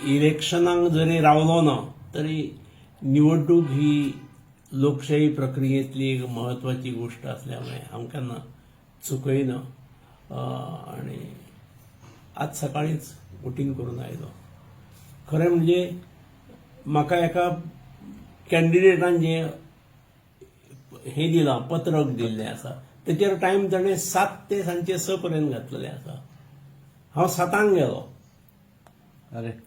इलेक्शनाक जरी रावलो ना तरी निवडणूक ही लोकशाही प्रक्रियेतली एक महत्वाची गोष्ट असल्यामुळे हांव केन्ना चुकयना आणि आज सकाळीच वोटींग करून आयलो. खरें म्हणजे म्हाका एका कॅन्डिडेटान जे हे दिलां पत्रक दिल्लें आसा तेचेर टायम ताणें 7 ते सांजचे 6 पर्यंत घातलेलें आसा. हांव 7 गेलो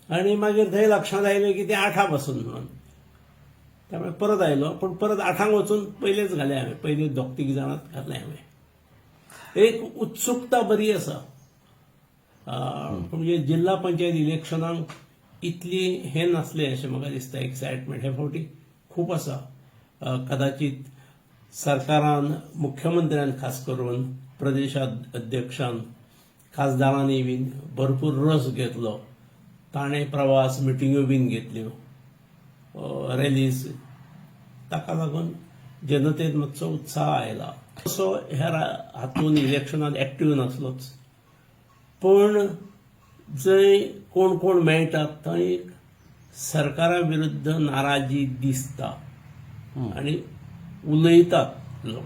आनी मागीर थंय लक्षांत आयलें की ते 8 पासून म्हणून. त्यामुळे परत आयलो पण परत 8 वचून पयलेच घाले हांवें. पयले दोग तीग जाणांत घातले हांवें. एक उत्सुकता बरी आसा. म्हणजे जिल्हा पंचायत इलेक्शनाक इतली हे नासले अशें म्हाका दिसता. एक्सायटमेंट हे फावटी खूब आसा. कदाचित सरकारान मुख्यमंत्र्यान खास करून प्रदेशाध्यक्षान खासदारांनी बीन भरपूर रस घेतलो. ताणें प्रवास मिटिंग्यो बीन घेतल्यो, रॅलीज. ताका लागून जनतेत मातसो उत्साह आयला. असो ह्या हातून इलेक्शनात एक्टिव्ह नासलोच पण जंय कोण कोण मेळटात थंय सरकारा विरुद्ध नाराजी दिसता आणि उलयतात लोक.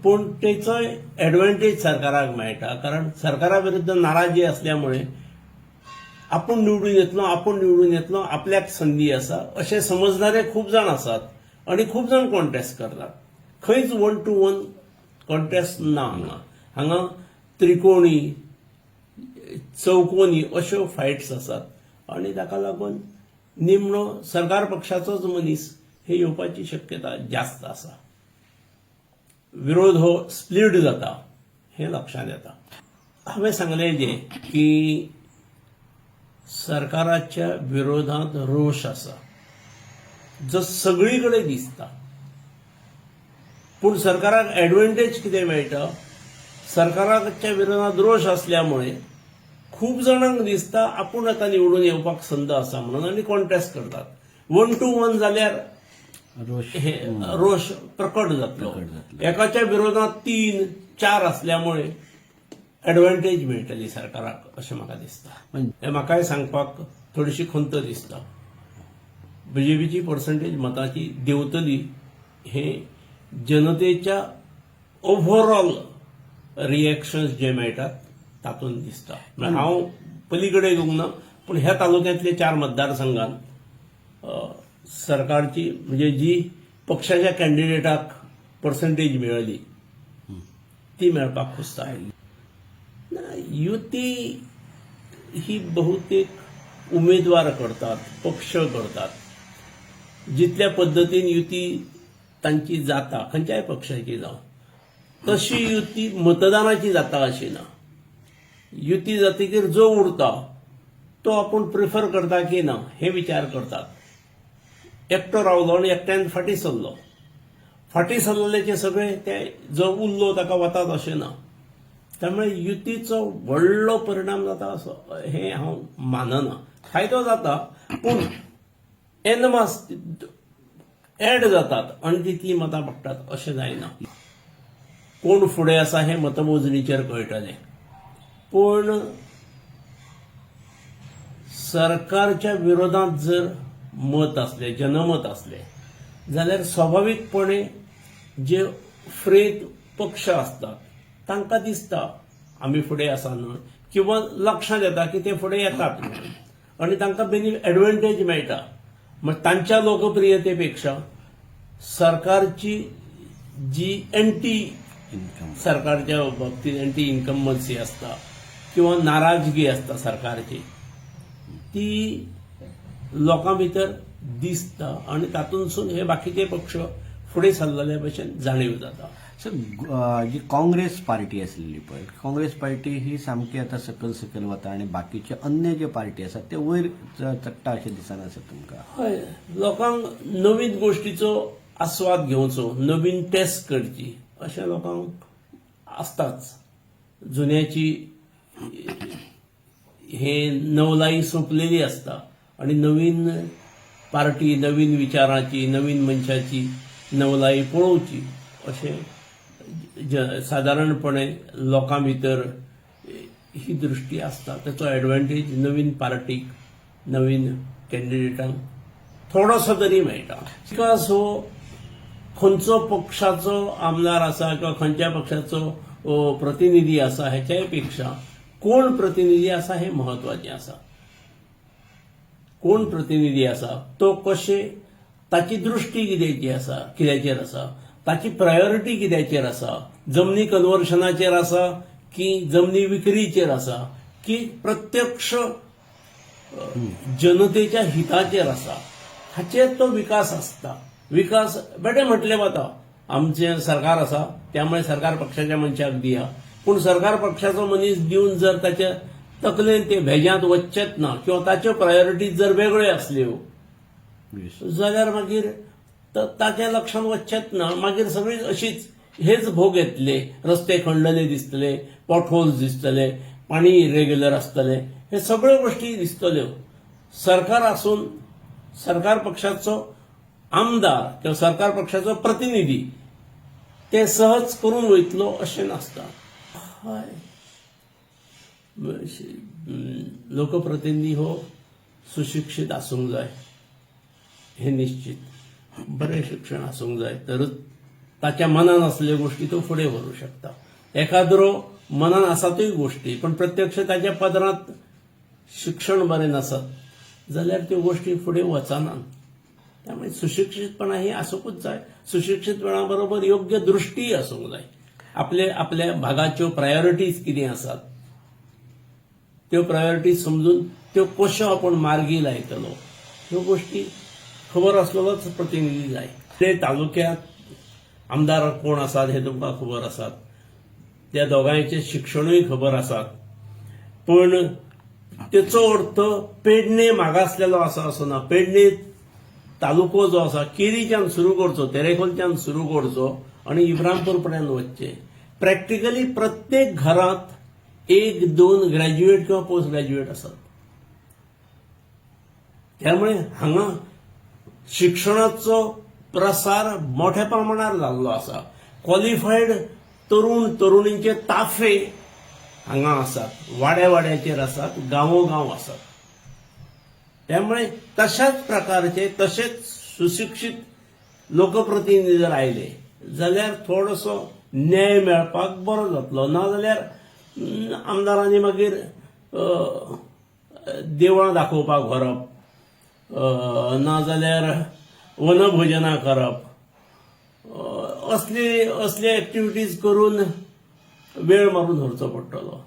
पण तेचो एडवांटेज सरकाराक मेळटा कारण सरकारा विरुद्ध नाराजी असल्यामुळे आपण निवडून येतलो आपल्याक संधी आसा अशें समजणारे खूब जाण आसात आणि खूब जाण कॉन्टेस्ट करतात. खंयच 1 to 1 कॉन्टेस्ट ना. हांगा त्रिकोणी चौकोनी अश्यो फायट्स आसात आणि ताका लागून निमणो सरकार पक्षाचोच मनीस हे येवपाची शक्यता जास्त आसा. विरोध हो स्प्लिट जाता हे लक्षांत येता. हांवें सांगलें जे की सरकाराच्या विरोधात रोष आसा जो सगळीकडे दिसता. पूण सरकाराक एडवांटेज कितें मेळटा, सरकाराच्या विरोधात रोष असल्यामुळे खूब जाणांक दिसता आपूण आतां निवडून येवपाक संद आसा म्हणून आनी कॉन्टेस्ट करतात. 1 to 1 जाल्यार रोष प्रकट जातलो. एकाच्या विरोधात 3-4 असल्यामुळे एडवांटेज मेळटली सरकाराक अशें म्हाका दिसता. हे म्हाकाय सांगपाक थोडीशी खंत दिसता. बीजेपीची पर्संटेज मतांची देंवतली हे जनतेच्या ओव्हरऑल रिएक्शन्स जे मेळटात तातूंत दिसता. हांव पलीकडे येवंक ना पूण ह्या तालुक्यांतले 4 मतदारसंघांत सरकारची म्हणजे जी पक्षाच्या कॅन्डिडेटाक पर्संटेज मेळ्ळी ती मेळपाक खुसता. युती ही बहुतेक उमेदवार करतात, पक्ष करतात. जितल्या पद्दतीन युती तांची जाता खंयच्याय पक्षाची जावं तशी युती मतदानाची जाता अशी ना. युती जातकीर जो उरता तो आपूण प्रिफर करता की ना हे विचार करतात. एकटो रावलो आनी एकट्यान फाटीं सरलो. फाटीं सरलेले सगळे ते जो उरलो ताका वतात अशें ना. त्यामुळे युतीचो व्हडलो परिणाम जाता असो हे हांव मानना. फायदो जाता पूण एनमास एड जातात आनी तितली मतां पडटात अशें जायना. कोण फुडें आसा हें मतमोजणीचेर कळटलें. पण सरकारच्या विरोधात जर मत असले, जनमत असले जाल्यार स्वाभाविकपणे जे फ्रेत पक्ष असतात तांकां दिसता आमी फुडें आसा न्हय किंवा लक्षांत येता की ते फुडें येतात आनी तांकां एडवांटेज मेळटा. मग तांच्या लोकप्रियतेपेक्षा सरकारची जी एंटी सरकारच्या बाबतीत एंटी इन्कम्बन्सी असता किंवा नाराजगी असता सरकारची ती लोकां भितर दिसता आणि तातूंतसून हे बाकीचे पक्ष फुडें सरलेल्या भशेन जाणीव जाता. सर जी काँग्रेस पार्टी आसलेली पळय काँग्रेस पार्टी ही सामकी आतां सकल वता आनी बाकीचे अन्य जे पार्टी आसात ते वयर चडटा अशें दिसना सर तुमकां? हय, लोकांक नवीन गोष्टीचो आस्वाद घेवचो, नवीन टेस्ट करची अशें लोकांक आसताच. जुन्याची हे नवलाई सोंपलेली आसता आणि नवीन पार्टी, नवीन विचाराची, नवीन मनशाची नवलाई पळोवची अशें सादारणपणे लोकां भितर ही दृष्टी आसता त्याचो एडवांटेज नवीन पार्टीक नवीन कॅन्डिडेटांक थोडोसो तरी मेळटा बिकॉज हो खंयचो पक्षाचो आमदार आसा किंवा खंयच्या पक्षाचो प्रतिनिधी आसा हेच्याय पेक्षा कोण प्रतिनिधी आसा हे महत्वाचें आसा. कोण प्रतिनिधी आसा तो कशे ताची दृष्टी कित्याचेर आसा ताची प्रायोरिटी कित्याचेर आसा, जमनी कन्वर्शनाचेर आसा की जमनी विक्रीचेर आसा की प्रत्यक्ष जनतेच्या हिताचेर आसा हाचेर तो विकास आसता. विकास बेटे म्हटले वता आमचे सरकार आसा त्यामुळे सरकार पक्षाच्या मनशाक दिया, पूण सरकार पक्षाचो मनीस दिवन जर ताच्या तकलेन ते भेज्यांत वचचेच ना किंवा ताच्यो प्रायोरिटीज जर वेगळ्यो आसल्यो जाल्यार मागीर ताच्या लक्षांत वचचेच ना. मागीर सगळी अशीच हेच भोग येतले, रस्ते खणलेले दिसतले, पॉटहोल्स दिसतले, पाणी इरेग्युलर आसतले, हे सगळ्यो गोष्टी दिसतल्यो. सरकार आसून सरकार पक्षाचो आमदार किंवा सरकार पक्षाचो प्रतिनिधी ते सहज करून वयतलो अशें नासता. हय, लोकप्रतिनिधी हो सुशिक्षीत आसूंक जाय हे निश्चित. बरें शिक्षण आसूंक जाय तरच ताच्या मनान असलेल्यो गोष्टी तो फुडें व्हरूंक शकता. एखाद्रो मनान आसातूय गोष्टी पण प्रत्यक्ष ताच्या पदरांत शिक्षण बरें नसत जाल्यार त्यो गोष्टी फुडें वचनात. त्यामुळे सुशिक्षितपणा ही आसूंकूच जाय. सुशिक्षितपणा बरोबर योग्य दृष्टी आसूंक जाय. आपल्या भागाच्यो प्रायोरिटीज कितें आसात त्यो प्रायोरिटीज समजून त्यो कश्यो आपण मार्गी लायतलो ह्यो गोष्टी खबर आसलेलोच प्रतिनिधी जाय. ते तालुक्यात आमदार कोण आसात हे तुमकां खबर आसात, त्या दोगांयचें शिक्षणूय खबर आसात, पण तेचो अर्थ पेडणे मागासलेलो आसा असो ना. पेडणे तालुको जो आसा केरीच्यान सुरू करचो, तेरेखोलच्यान सुरू करचो आणि इब्राहिमपूर पर्यंत वचचे. प्रॅक्टिकली प्रत्येक घरात 1-2 ग्रॅज्युएट किंवा पोस्ट ग्रॅज्युएट आसात. त्यामुळे हांगा शिक्षणाचो प्रसार मोठ्या प्रमाणात जाल्लो आसा. क्वॉलिफायड तरुण तरुणींचे ताफे हांगा आसात, वाड्याचेर आसात, गांवोगांव आसात. त्यामुळे तशाच प्रकारचे तसेच सुशिक्षित लोकप्रतिनिधी जर आयले जाल्यार थोडोसो न्याय मेळपाक बरो जातलो. नाजाल्यार आमदारांनी मागीर देवळां दाखोवपाक व्हरप, नाजाल्यार वनभोजनां करप, असली एक्टिविटीज करून वेळ मारून व्हरचो पडटलो.